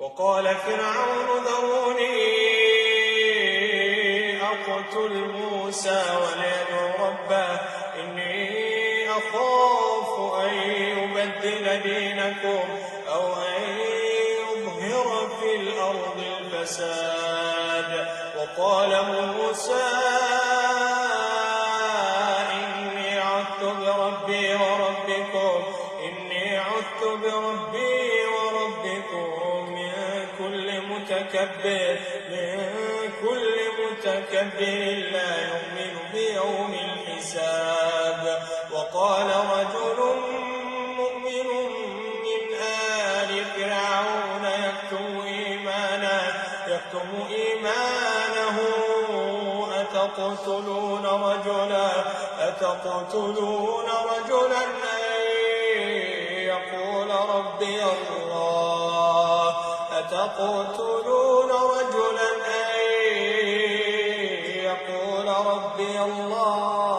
وقال فرعون ذروني أقتل موسى وليدع ربه إني أخاف أن يبدل دينكم أو أن يظهر في الأرض الفساد. وقال موسى إني عذت بربي وربكم من كل متكبر لا يؤمن بيوم الحساب. وقال رجل مؤمن من آل فرعون يكتم إيمانه أتقتلون رجلا أن يقول ربي الله ربي الله